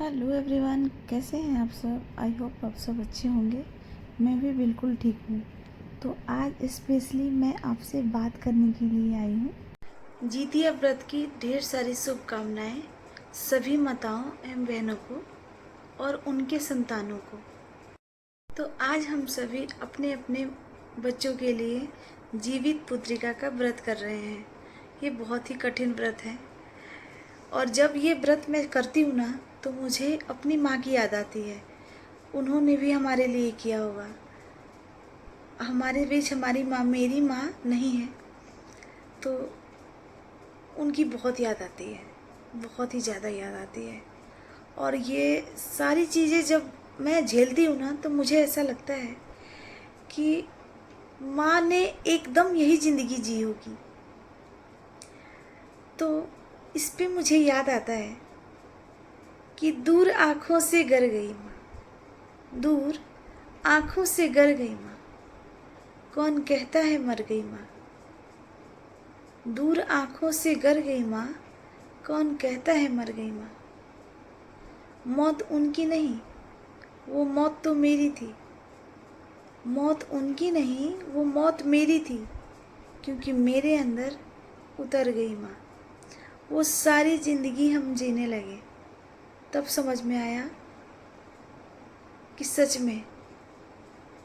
Hello everyone, कैसे हैं आप सब। आई होप आप सब अच्छे होंगे। मैं भी बिल्कुल ठीक हूँ। तो आज स्पेशली मैं आपसे बात करने के लिए आई हूँ। जितिया व्रत की ढेर सारी शुभकामनाएं सभी माताओं एवं बहनों को और उनके संतानों को। तो आज हम सभी अपने अपने बच्चों के लिए जीवित पुत्रिका का व्रत कर रहे हैं। ये बहुत ही कठिन व्रत है और जब ये व्रत मैं करती हूँ ना तो मुझे अपनी माँ की याद आती है। उन्होंने भी हमारे लिए किया होगा। हमारे बीच हमारी माँ, मेरी माँ नहीं है, तो उनकी बहुत याद आती है, बहुत ही ज़्यादा याद आती है। और ये सारी चीज़ें जब मैं झेलती हूँ ना तो मुझे ऐसा लगता है कि माँ ने एकदम यही ज़िंदगी जी होगी। तो इस पे मुझे याद आता है कि दूर आँखों से गर गई माँ, दूर आँखों से गर गई माँ, कौन कहता है मर गई माँ। दूर आँखों से गर गई माँ, कौन कहता है मर गई माँ। मौत उनकी नहीं, वो मौत तो मेरी थी। मौत उनकी नहीं, वो मौत मेरी थी, क्योंकि मेरे अंदर उतर गई माँ। वो सारी ज़िंदगी हम जीने लगे, तब समझ में आया कि सच में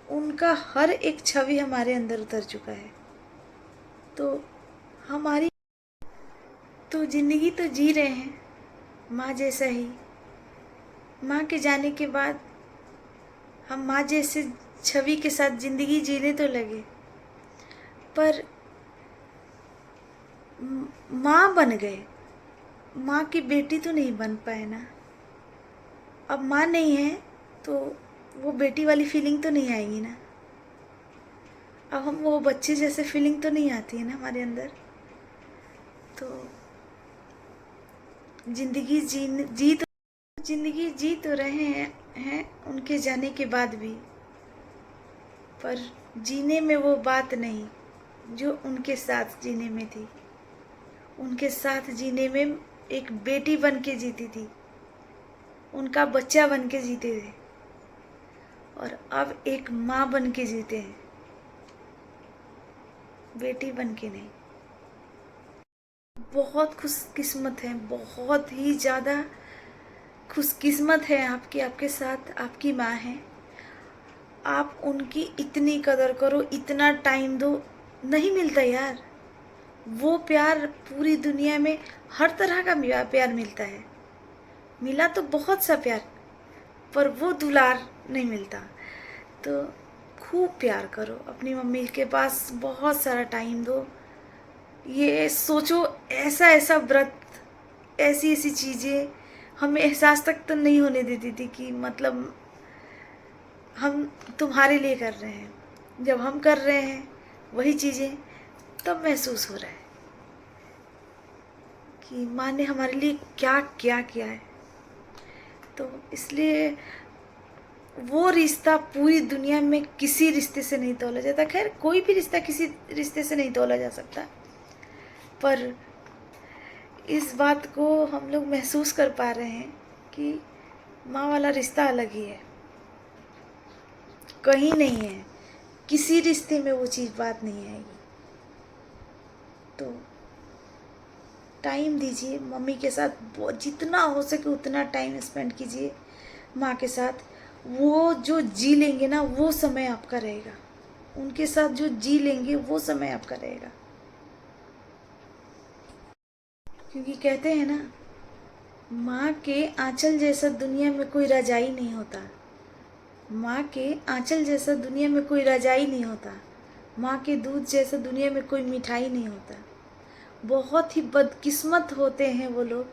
उनका हर एक छवि हमारे अंदर उतर चुका है। तो हमारी तो ज़िंदगी तो जी रहे हैं माँ जैसा ही। माँ के जाने के बाद हम माँ जैसे छवि के साथ ज़िंदगी जीने तो लगे, पर माँ बन गए, माँ की बेटी तो नहीं बन पाए ना। अब माँ नहीं है तो वो बेटी वाली फीलिंग तो नहीं आएगी ना। अब हम वो बच्चे जैसे फीलिंग तो नहीं आती है ना हमारे अंदर। तो ज़िंदगी जी तो रहे हैं उनके जाने के बाद भी, पर जीने में वो बात नहीं जो उनके साथ जीने में थी। उनके साथ जीने में एक बेटी बन के जीती थी, उनका बच्चा बन के जीते थे, और अब एक माँ बन के जीते हैं, बेटी बन के नहीं। बहुत खुशकिस्मत है, बहुत ही ज़्यादा खुशकिस्मत है आपकी, आपके साथ आपकी माँ है। आप उनकी इतनी कदर करो, इतना टाइम दो। नहीं मिलता यार वो प्यार, पूरी दुनिया में हर तरह का प्यार मिलता है। मिला तो बहुत सा प्यार, पर वो दुलार नहीं मिलता। तो खूब प्यार करो अपनी मम्मी के पास, बहुत सारा टाइम दो। ये सोचो ऐसा ऐसा व्रत, ऐसी ऐसी चीज़ें हमें एहसास तक तो नहीं होने देती थी कि मतलब हम तुम्हारे लिए कर रहे हैं। जब हम कर रहे हैं वही चीज़ें, तब महसूस हो रहा है कि माँ ने हमारे लिए क्या क्या किया है। तो इसलिए वो रिश्ता पूरी दुनिया में किसी रिश्ते से नहीं तोला जाता। खैर कोई भी रिश्ता किसी रिश्ते से नहीं तोला जा सकता, पर इस बात को हम लोग महसूस कर पा रहे हैं कि माँ वाला रिश्ता अलग ही है, कहीं नहीं है, किसी रिश्ते में वो चीज़ बात नहीं आएगी। तो टाइम दीजिए मम्मी के साथ, जितना हो सके उतना टाइम स्पेंड कीजिए माँ के साथ। वो जो जी लेंगे ना वो समय आपका रहेगा, उनके साथ जो जी लेंगे वो समय आपका रहेगा। क्योंकि कहते हैं ना, माँ के आंचल जैसा दुनिया में कोई रजाई नहीं होता। माँ के आंचल जैसा दुनिया में कोई रजाई नहीं होता। माँ के दूध जैसा दुनिया में कोई मिठाई नहीं होता। बहुत ही बदकिस्मत होते हैं वो लोग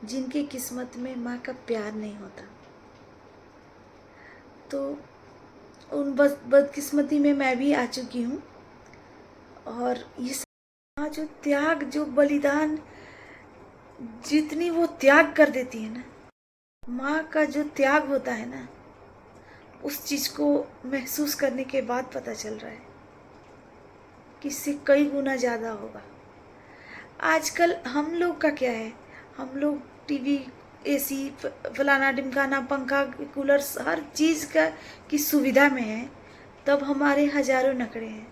जिनकी किस्मत में माँ का प्यार नहीं होता। तो उन बदकिस्मती में मैं भी आ चुकी हूँ। और ये माँ जो त्याग, जो बलिदान, जितनी वो त्याग कर देती है ना, माँ का जो त्याग होता है ना, उस चीज़ को महसूस करने के बाद पता चल रहा है कि इससे कई गुना ज़्यादा होगा। आजकल हम लोग का क्या है, हम लोग टीवी एसी, फलाना ढिमकाना, पंखा, कूलर, हर चीज़ का की सुविधा में है, तब हमारे हज़ारों नखरे हैं।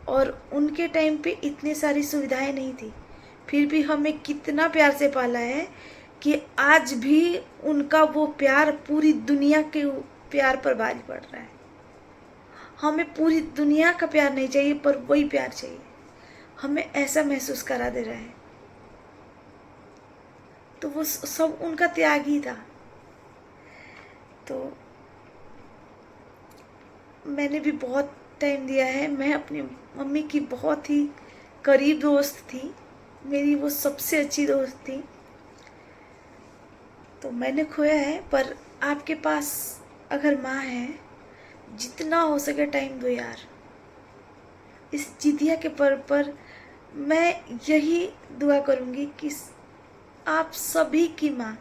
और उनके टाइम पे इतनी सारी सुविधाएं नहीं थी, फिर भी हमें कितना प्यार से पाला है कि आज भी उनका वो प्यार पूरी दुनिया के प्यार पर भारी पड़ रहा है। हमें पूरी दुनिया का प्यार नहीं चाहिए, पर वही प्यार चाहिए, हमें ऐसा महसूस करा दे रहा है। तो वो सब उनका त्याग ही था। तो मैंने भी बहुत टाइम दिया है। मैं अपनी मम्मी की बहुत ही करीब दोस्त थी, मेरी वो सबसे अच्छी दोस्त थी। तो मैंने खोया है, पर आपके पास अगर माँ है, जितना हो सके टाइम दो यार। इस जितिया के पर्व पर मैं यही दुआ करूँगी कि आप सभी की माँ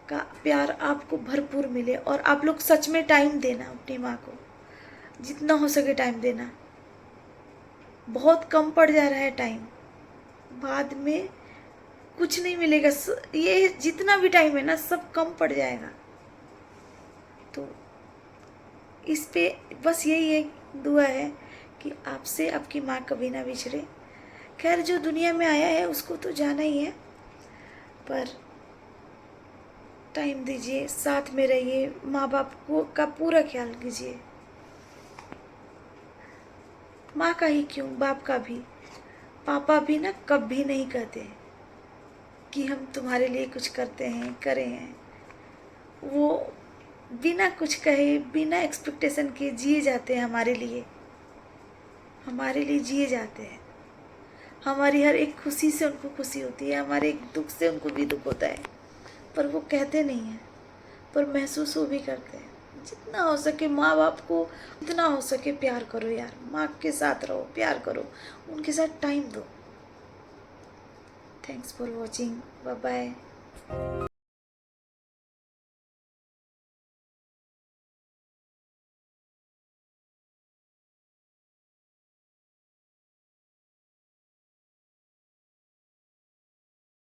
का प्यार आपको भरपूर मिले, और आप लोग सच में टाइम देना अपनी माँ को, जितना हो सके टाइम देना। बहुत कम पड़ जा रहा है टाइम, बाद में कुछ नहीं मिलेगा। ये जितना भी टाइम है ना, सब कम पड़ जाएगा। तो इस पे बस यही एक दुआ है कि आपसे आपकी माँ कभी ना बिछड़े। खैर, जो दुनिया में आया है उसको तो जाना ही है, पर टाइम दीजिए, साथ में रहिए, माँ बाप को का पूरा ख्याल कीजिए। माँ का ही क्यों, बाप का भी। पापा भी ना कभी नहीं कहते कि हम तुम्हारे लिए कुछ करते हैं, करें हैं। वो बिना कुछ कहे, बिना एक्सपेक्टेशन के जिए जाते हैं हमारे लिए, हमारे लिए जिए जाते हैं। हमारी हर एक खुशी से उनको खुशी होती है, हमारे एक दुख से उनको भी दुख होता है, पर वो कहते नहीं हैं, पर महसूस वो भी करते हैं। जितना हो सके माँ बाप को, जितना हो सके प्यार करो यार, माँ के साथ रहो, प्यार करो, उनके साथ टाइम दो। Thanks for watching, bye bye.